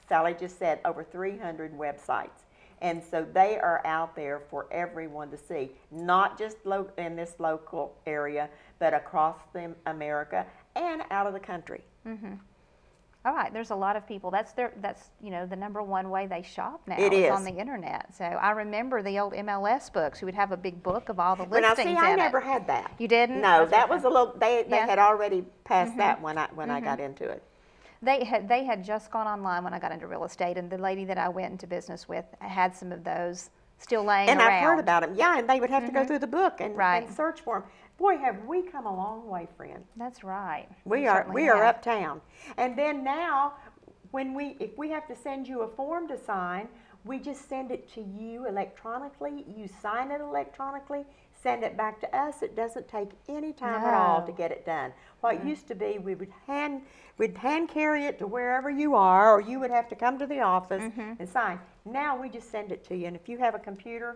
Sally just said, over 300 websites. And so they are out there for everyone to see, not just in this local area, but across America and out of the country. All right, there's a lot of people. That's the number one way they shop now. It is is. on the internet. So I remember the old MLS books. You would have a big book of all the Well, now, listings see, I in never it. had that. You didn't? No, That's that okay. was a little. They Yeah. had already passed that when I got into it. They had just gone online when I got into real estate, and the lady that I went into business with had some of those still laying And around. I've heard about them. Yeah, and they would have to go through the book and search for them. Boy, have we come a long way, friend. That's right. We are uptown. And then now, if we have to send you a form to sign, we just send it to you electronically. You sign it electronically, send it back to us. It doesn't take any time at all to get it done. What used to be, we'd hand carry it to wherever you are, or you would have to come to the office and sign. Now we just send it to you, and if you have a computer,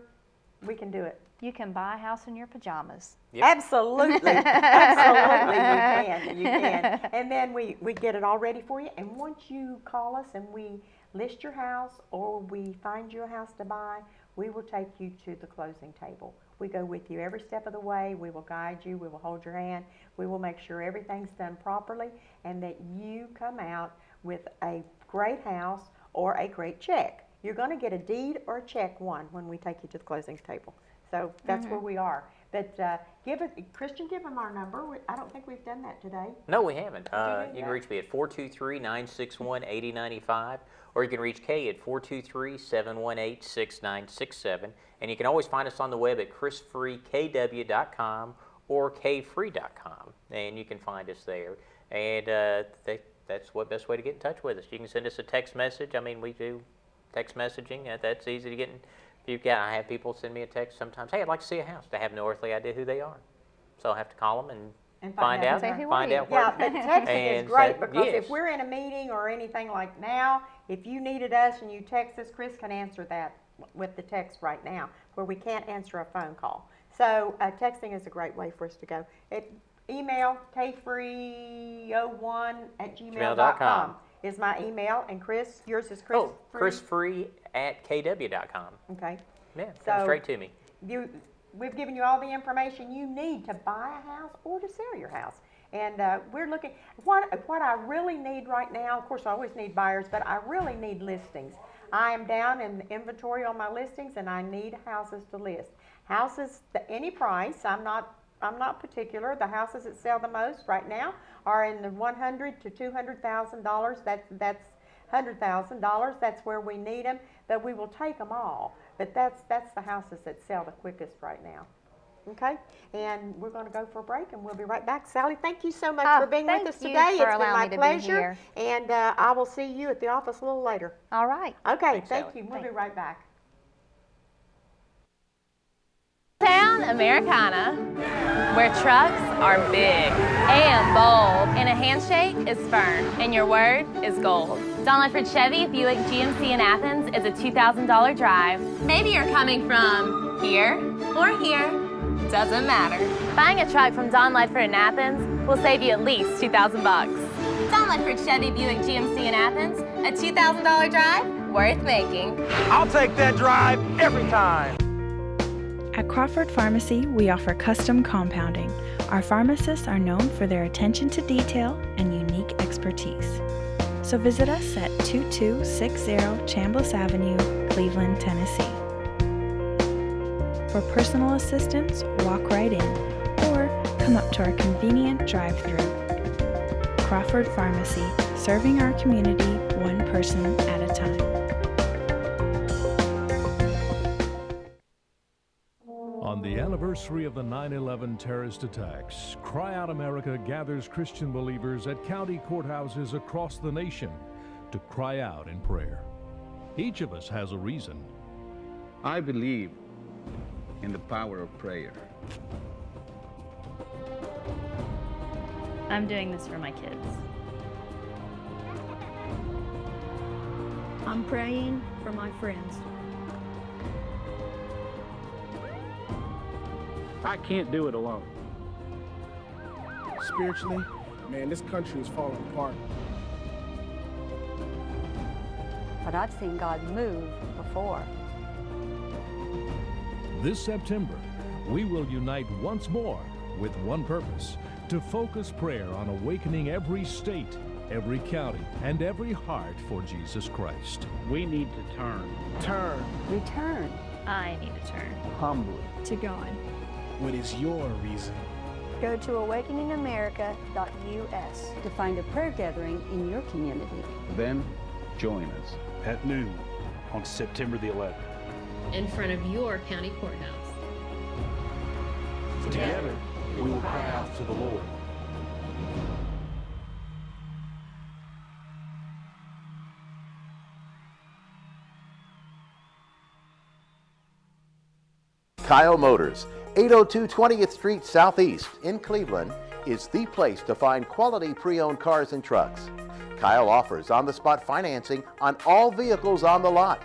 we can do it. You can buy a house in your pajamas. Yep. Absolutely. Absolutely, you can. And then we get it all ready for you, and once you call us and we list your house or we find you a house to buy, we will take you to the closing table. We go with you every step of the way. We will guide you. We will hold your hand. We will make sure everything's done properly and that you come out with a great house or a great check. You're going to get a deed or a check when we take you to the closing table. So that's where we are. But Christian, give them our number. I don't think we've done that today. No, we haven't. You can reach me at 423-961-8095, or you can reach Kay at 423-718-6967. And you can always find us on the web at chrisfreekw.com or kfree.com, and you can find us there. And that's the best way to get in touch with us. You can send us a text message. I mean, we do text messaging. That's easy to get in. I have people send me a text sometimes. Hey, I'd like to see a house. They have no earthly idea who they are, so I have to call them and find out. Find out where. Yeah, but texting is great because if we're in a meeting or anything like now, if you needed us and you text us, Chris can answer that with the text right now, where we can't answer a phone call. So texting is a great way for us to go. Email kfree01@gmail.com is my email, and Chris, yours is Chris. Oh, chrisfree@kw.com. Okay. Yeah, come straight to me. We've given you all the information you need to buy a house or to sell your house. And we're looking, what I really need right now, of course I always need buyers, but I really need listings. I am down in the inventory on my listings and I need houses to list. Houses, any price, I'm not particular. The houses that sell the most right now are in the $100,000 to $200,000. That's $100,000. That's where we need them, but we will take them all. But that's the houses that sell the quickest right now. Okay, and we're going to go for a break, and we'll be right back. Sally, thank you so much for being with us today. It's been my pleasure, and I will see you at the office a little later. All right. Okay, thank you. We'll be right back. Town Americana, where trucks are big and bold, and a handshake is firm, and your word is gold. Don Ledford Chevy Buick GMC in Athens is a $2,000 drive. Maybe you're coming from here or here, doesn't matter. Buying a truck from Don Ledford in Athens will save you at least $2,000. Don Ledford Chevy Buick GMC in Athens, a $2,000 drive worth making. I'll take that drive every time. At Crawford Pharmacy, we offer custom compounding. Our pharmacists are known for their attention to detail and unique expertise. So visit us at 2260 Chambliss Avenue, Cleveland, Tennessee. For personal assistance, walk right in or come up to our convenient drive-thru. Crawford Pharmacy, serving our community one person at a time. On the anniversary of the 9/11 terrorist attacks, Cry Out America gathers Christian believers at county courthouses across the nation to cry out in prayer. Each of us has a reason. I believe in the power of prayer. I'm doing this for my kids. I'm praying for my friends. I can't do it alone. Spiritually, man, this country is falling apart. But I've seen God move before. This September, we will unite once more with one purpose: to focus prayer on awakening every state, every county, and every heart for Jesus Christ. We need to turn. Turn. Return. I need to turn. Humbly. To God. What is your reason? Go to awakeningamerica.us. To find a prayer gathering in your community. Then join us At noon on September the 11th. In front of your county courthouse. Together, we will cry out to the Lord. Kyle Motors, 802 20th Street Southeast in Cleveland, is the place to find quality pre-owned cars and trucks. Kyle offers on-the-spot financing on all vehicles on the lot.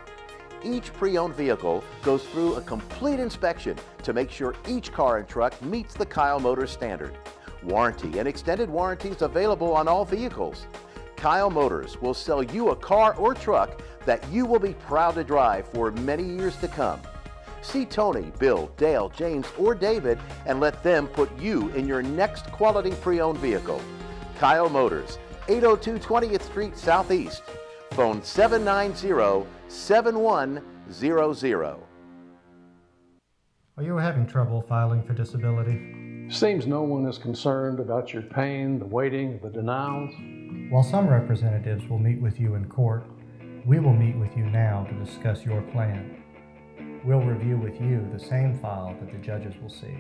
Each pre-owned vehicle goes through a complete inspection to make sure each car and truck meets the Kyle Motors standard. Warranty and extended warranties available on all vehicles. Kyle Motors will sell you a car or truck that you will be proud to drive for many years to come. See Tony, Bill, Dale, James, or David and let them put you in your next quality pre-owned vehicle. Kyle Motors, 802 20th Street Southeast. Phone 790-7100. Are you having trouble filing for disability? Seems no one is concerned about your pain, the waiting, the denials. While some representatives will meet with you in court, we will meet with you now to discuss your plan. We'll review with you the same file that the judges will see.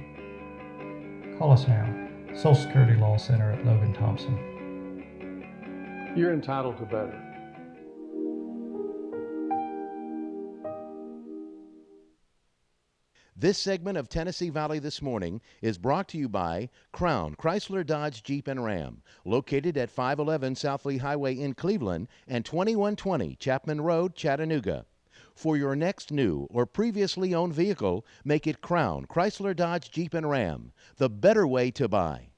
Call us now. Social Security Law Center at Logan Thompson. You're entitled to better. This segment of Tennessee Valley This Morning is brought to you by Crown Chrysler Dodge Jeep and Ram, located at 511 South Lee Highway in Cleveland and 2120 Chapman Road, Chattanooga. For your next new or previously owned vehicle, make it Crown Chrysler Dodge Jeep and Ram, the better way to buy.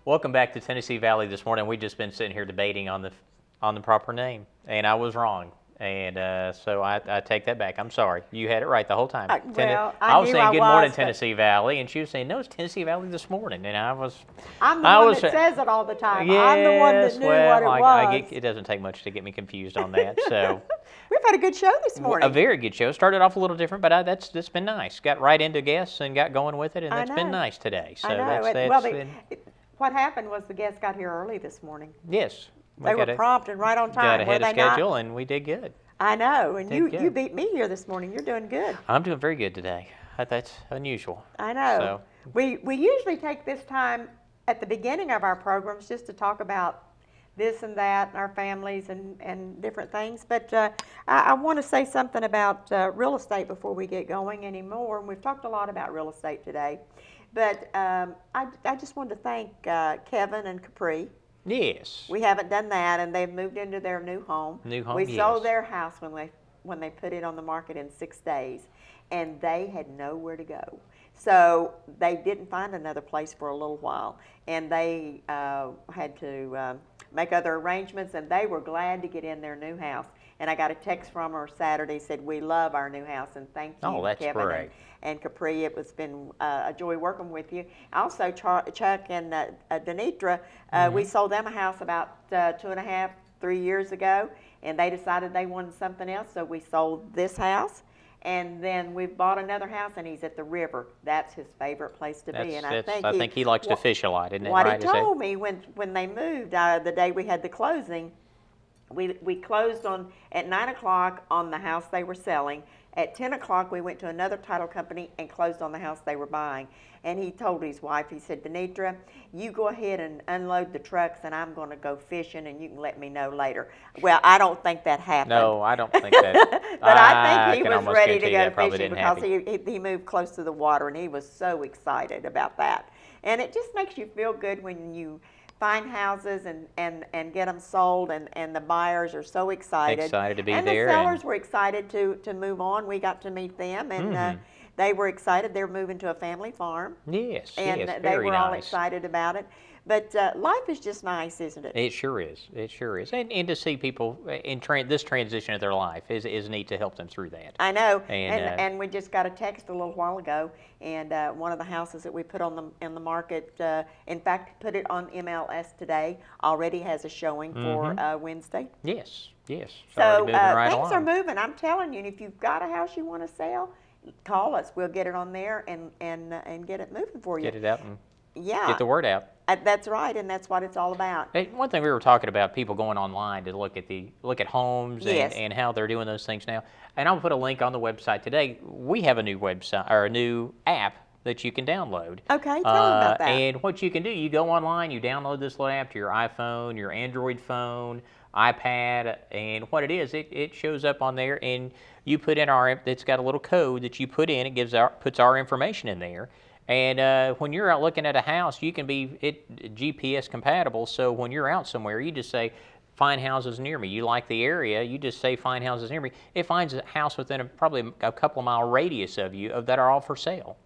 Welcome back to Tennessee Valley This Morning. We've just been sitting here debating on the proper name, and I was wrong. And so I take that back. I'm sorry. You had it right the whole time. I was knew saying I good morning, was, Tennessee Valley, and she was saying, no, it's Tennessee Valley This Morning. And I'm the one that says it all the time. Yes, I'm the one that knew what it was. It doesn't take much to get me confused on that. So we've had a good show this morning. A very good show. Started off a little different, but that's been nice. Got right into guests and got going with it, and that's been nice today. So what happened was the guests got here early this morning. Yes. They were prompt and right on time. Got ahead of schedule, and we did good. I know, and you beat me here this morning. You're doing good. I'm doing very good today. That's unusual. I know. So. We usually take this time at the beginning of our programs just to talk about this and that and our families and different things. But I want to say something about real estate before we get going anymore. And we've talked a lot about real estate today. But I just wanted to thank Kevin and Capri. Yes. We haven't done that, and they've moved into their new home. We sold their house when they put it on the market in 6 days, and they had nowhere to go. So they didn't find another place for a little while, and they had to make other arrangements, and they were glad to get in their new house. And I got a text from her Saturday, said, we love our new house, and thank you, Kevin great. And Capri. It's been a joy working with you. Also, Chuck and Denitra, we sold them a house about 2.5, 3 years ago, and they decided they wanted something else, so we sold this house. And then we've bought another house, and he's at the river. That's his favorite place to be. And I think he likes to fish a lot, isn't it? What he told me when they moved, the day we had the closing, we closed at 9 o'clock on the house they were selling. At 10 o'clock, we went to another title company and closed on the house they were buying. And he told his wife, he said, Denitra, you go ahead and unload the trucks, and I'm going to go fishing, and you can let me know later. Well, I don't think that happened. No, I don't think that. But I think he was ready to go fishing because happen. he moved close to the water, and he was so excited about that. And it just makes you feel good when you find houses and get them sold, and the buyers are so excited. Excited to be there. And the sellers were excited to move on. We got to meet them, and they were excited. They were moving to a family farm. Yes, and yes, they very were all nice. excited about it. But life is just nice, isn't it? It sure is. It sure is. And to see people in this transition of their life is neat to help them through that. I know. And, And we just got a text a little while ago, and one of the houses that we put in the market, in fact, put it on MLS today, already has a showing for Wednesday. Yes, yes. So moving right things along. are moving. I'm telling you, and if you've got a house you want to sell, call us. We'll get it on there and get it moving for you. Get it out and Yeah. get the word out. That's right, and that's what it's all about. Hey, one thing we were talking about, people going online to look at homes Yes. and how they're doing those things now. And I'll put a link on the website today. We have a new website or a new app that you can download. Okay, tell them about that. And what you can do, you go online, you download this little app to your iPhone, your Android phone, iPad, and what it is, it shows up on there, and you put in it's got a little code that you put in. It puts our information in there. And when you're out looking at a house, you can be GPS compatible. So when you're out somewhere, you just say, find houses near me. You like the area, you just say, find houses near me. It finds a house within probably a couple of mile radius of you that are all for sale.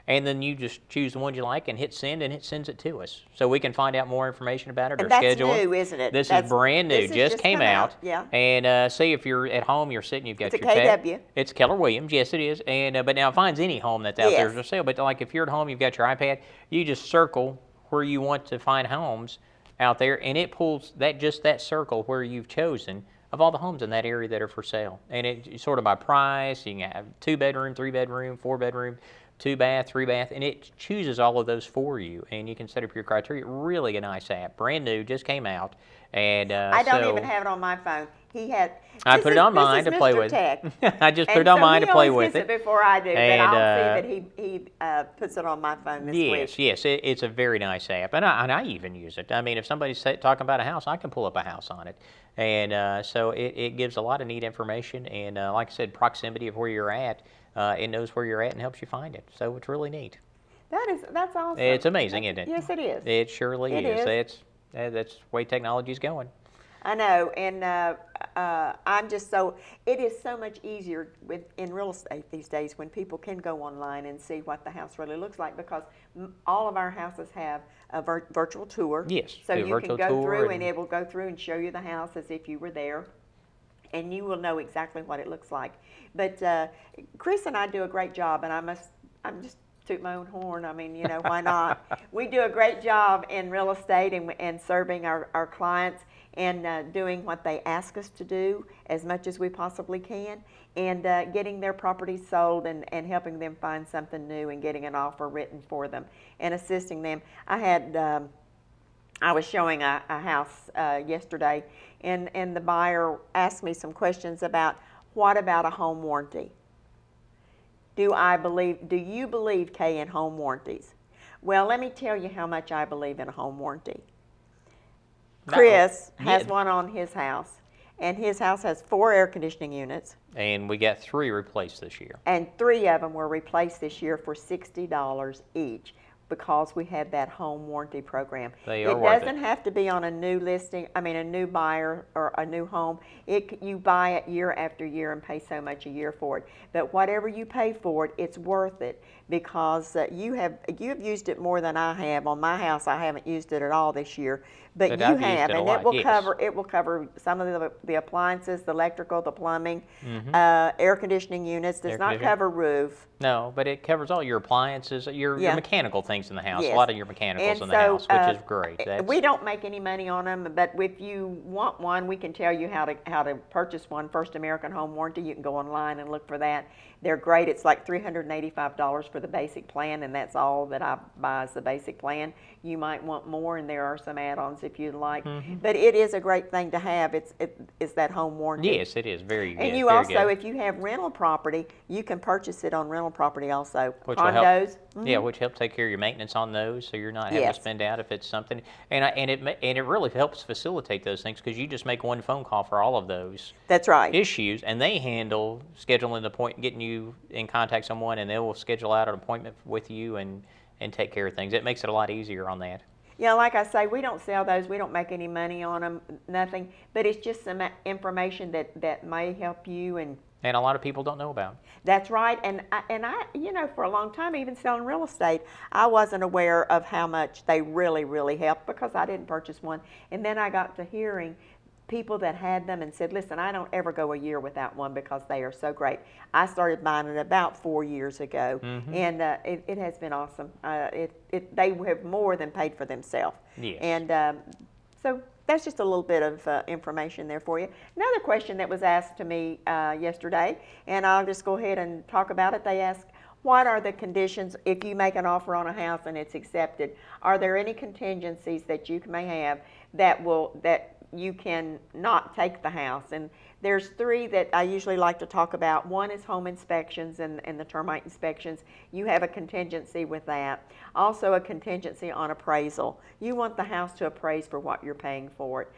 And then you just choose the ones you like and hit send, and it sends it to us. So we can find out more information about it or And that's schedule new, it. isn't it? This That's- is brand new, this has just just came come out. out, yeah. And say if you're at home, you're sitting, you've got It's a your check. KW. It's Keller Williams, yes it is. And but now it finds any home that's out there Yes. for sale. But like if you're at home, you've got your iPad, you just circle where you want to find homes out there, and it pulls that circle where you've chosen of all the homes in that area that are for sale. And it sort of by price, you can have 2-bedroom, 3-bedroom, 4-bedroom, 2-bath, 3-bath, and it chooses all of those for you, and you can set up your criteria. Really a nice app, brand new, just came out, and I don't even have it on my phone. I put it on mine to play with. Tech. I just put it on mine to play with it. it. Before I do, And, but I'll see that he puts it on my phone this week. Yes, it's a very nice app, and I even use it. I mean, if somebody's talking about a house, I can pull up a house on it, and so it gives a lot of neat information, and like I said, proximity of where you're at. It knows where you're at and helps you find it. So it's really neat. That's awesome. It's amazing, isn't it? Yes, it is. It surely It is. That's the way technology's going. I know, and I'm just it is so much easier in real estate these days when people can go online and see what the house really looks like, because all of our houses have a virtual tour. Yes. So you can go through and it will go through and show you the house as if you were there, and you will know exactly what it looks like. But Chris and I do a great job, and I'm just toot my own horn. I mean, why not? We do a great job in real estate and serving our clients and doing what they ask us to do as much as we possibly can, and getting their properties sold and helping them find something new and getting an offer written for them and assisting them. I was showing a house yesterday, and the buyer asked me some questions about, what about a home warranty? Do you believe, Kay, in home warranties? Well, let me tell you how much I believe in a home warranty. Chris has one on his house, and his house has 4 air conditioning units. And we got 3 replaced this year. And 3 of them were replaced this year for $60 each, because we have that home warranty program. They are worth it. It doesn't have to be on a new listing, a new buyer or a new home. You buy it year after year and pay so much a year for it. But whatever you pay for it, it's worth it, because you have used it more than I have. On my house, I haven't used it at all this year, but you have, and it will cover some of the appliances, the electrical, the plumbing, air conditioning units. Does not cover roof. No, but it covers all your appliances, your mechanical things in the house. Yes. A lot of your mechanicals in the house, which is great. We don't make any money on them, but if you want one, we can tell you how to purchase one. First American Home Warranty. You can go online and look for that. They're great. It's like $385 for the basic plan, and that's all that I buy is the basic plan. You might want more, and there are some add-ons if you'd like. But it is a great thing to have. It's that home warranty. Yes, it is very good. And you also, if you have rental property, you can purchase it on rental property also. Which Condos. Will help, which helps take care of your maintenance on those, so you're not having to spend out if it's something. And it really helps facilitate those things, because you just make one phone call for all of those. That's right. Issues, and they handle scheduling an appointment, getting you in contact with someone, and they will schedule out an appointment with you and take care of things. It makes it a lot easier on that. Yeah, like I say, we don't sell those. We don't make any money on them, nothing. But it's just some information that may help you, and And a lot of people don't know about. That's right, and I, you know, for a long time, even selling real estate, I wasn't aware of how much they really, really help because I didn't purchase one. And then I got to hearing people that had them and said, listen, I don't ever go a year without one because they are so great. I started buying it about 4 years ago, and it has been awesome. They have more than paid for themselves. Yes. And so that's just a little bit of information there for you. Another question that was asked to me yesterday, and I'll just go ahead and talk about it. They asked, what are the conditions if you make an offer on a house and it's accepted? Are there any contingencies that you may have that you can not take the house? And there's 3 that I usually like to talk about. One is home inspections and the termite inspections. You have a contingency with that. Also a contingency on appraisal. You want the house to appraise for what you're paying for it.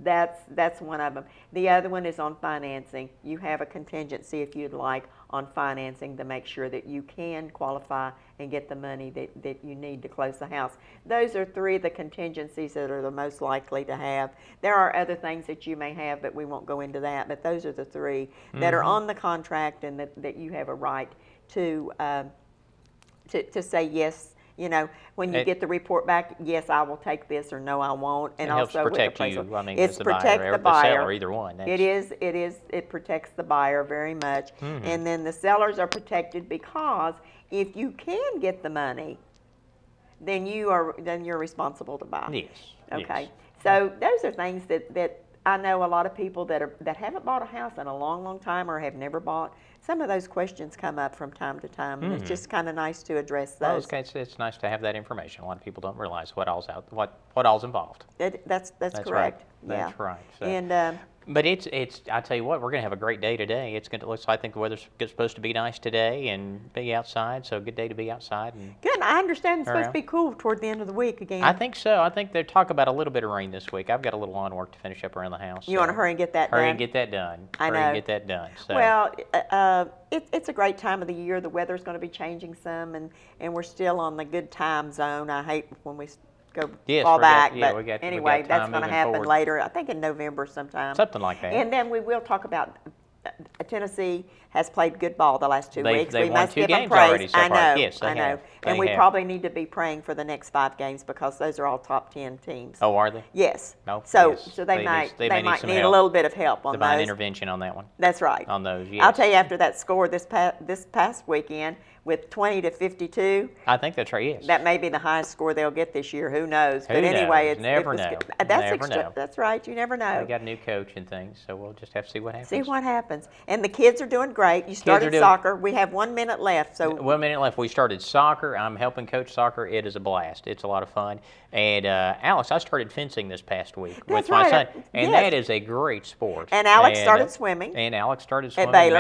That's one of them. The other one is on financing. You have a contingency, if you'd like, on financing to make sure that you can qualify and get the money that you need to close the house. Those are 3 of the contingencies that are the most likely to have. There are other things that you may have, but we won't go into that. But those are the 3 that are on the contract and that you have a right to say yes. You know, when you get the report back, yes, I will take this, or no, I won't. And it helps also protect with you. I mean, it's as the protect buyer, the the buyer. seller, either one. It protects the buyer very much. And then the sellers are protected because if you can get the money, then you're responsible to buy. Yes. Okay. Yes. So those are things that I know a lot of people that haven't bought a house in a long, long time or have never bought. Some of those questions come up from time to time, and it's just kind of nice to address those. Well, it's nice to have that information. A lot of people don't realize what all's involved. That's correct. Right. Yeah. That's right. So. And but it's I tell you what, we're gonna have a great day today. Looks like I think the weather's supposed to be nice today and be outside. So a good day to be outside. And good. I understand it's supposed to be cool toward the end of the week again. I think so. I think they talk about a little bit of rain this week. I've got a little lawn work to finish up around the house. You want to hurry and get that done? Hurry and get that done. I know. Hurry and get that done. So. Well, it's a great time of the year. The weather's going to be changing some, and we're still on the good time zone. I hate when we fall back, but anyway, that's going to happen later. I think in November sometime. Something like that. And then we will talk about Tennessee has played good ball the last 2 weeks. They we won must 2 give them games praise. already so far. I know. Yes, they I know. have. And they we have. probably need to be praying for the next 5 games because those are all top 10 teams. Oh, are they? Yes. No. So Yes. so they might need help. a little bit of help on Divine those. intervention on that one. That's right. On those, yes. I'll tell you, after that score this past weekend with 20-52. I think that's right. Yes. That may be the highest score they'll get this year. Who knows? Who but anyway, knows? it's Never it was know. Good. Never know. That's right. You never know. We got a new coach and things, so we'll just have to see what happens. See what happens. And the kids are doing great. You started soccer. We have 1 minute left. So 1 minute left. We started soccer. I'm helping coach soccer. It is a blast. It's a lot of fun. And Alex, I started fencing this past week with my son, and that is a great sport. And Alex started swimming. And Alex started swimming. At Baylor.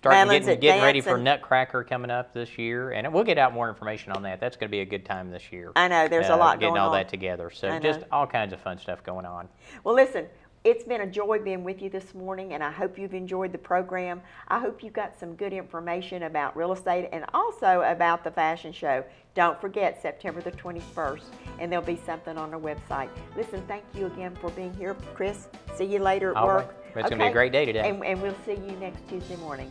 Madeline's getting ready for Nutcracker coming up this year, and we'll get out more information on that. That's going to be a good time this year. I know there's a lot going on. Getting all that together, so just all kinds of fun stuff going on. Well, listen. It's been a joy being with you this morning, and I hope you've enjoyed the program. I hope you got some good information about real estate and also about the fashion show. Don't forget, September the 21st, and there'll be something on our website. Listen, thank you again for being here. Chris, see you later at work. Right. It's going to be a great day today. And we'll see you next Tuesday morning.